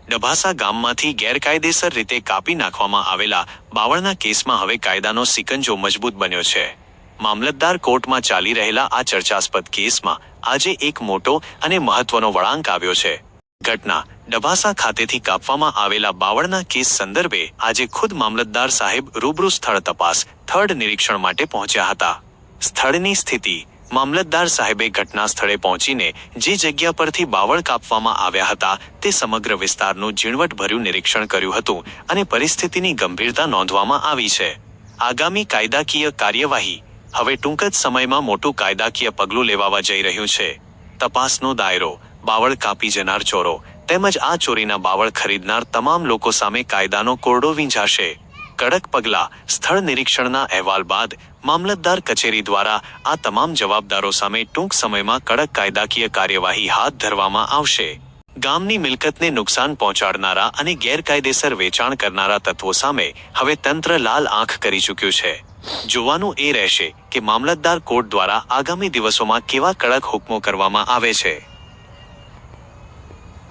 ડભાસા ગામમાંથી ગેરકાયદેસર રીતે કાપી નાખવામાં આવેલા બાવળના કેસમાં હવે કાયદાનો સિકંજો મજબૂત બન્યો છે। મામલતદાર કોર્ટમાં ચાલી રહેલા આ ચર્ચાસ્પદ કેસમાં આજે એક મોટો અને મહત્વનો વળાંક આવ્યો છે। ઘટના ડભાસા ખાતેથી કાપવામાં આવેલા બાવળના કેસ સંદર્ભે આજે ખુદ મામલતદાર સાહેબ રૂબરૂ સ્થળ તપાસ થર્ડ નિરીક્ષણ માટે પહોંચ્યા હતા। સ્થળની સ્થિતિ મામલતદાર સાહેબે ઘટના સ્થળે પહોંચીને જે જગ્યા પરથી બાવળ કાપવામાં આવ્યા હતા તે સમગ્ર વિસ્તારનું ઝીણવટભર્યું નિરીક્ષણ કર્યું હતું અને પરિસ્થિતિની ગંભીરતા નોંધવામાં આવી છે। આગામી કાયદાકીય કાર્યવાહી હવે ટૂંક જ સમયમાં મોટું કાયદાકીય પગલું લેવાવા જઈ રહ્યું છે। તપાસનો દાયરો બાવળ કાપી જનાર ચોરો તેમજ આ ચોરીના બાવળ ખરીદનાર તમામ લોકો સામે કાયદાનો કોરડો વીંઝાશે। કડક પગલાં સ્થળ નિરીક્ષણના અહેવાલ બાદ મામલતદાર કચેરી દ્વારા આ તમામ જવાબદારો સામે ટૂંક સમયમાં કડક કાયદાકીય કાર્યવાહી હાથ ધરવામાં આવશે। ગામની મિલકતને નુકસાન પહોંચાડનારા અને ગેરકાયદેસર વેચાણ કરનારા તત્વો સામે હવે તંત્ર લાલ આંખ કરી ચૂક્યું છે। જોવાનું એ રહેશે કે મામલતદાર કોર્ટ દ્વારા આગામી દિવસોમાં કેવા કડક હુકમો કરવામાં આવે છે।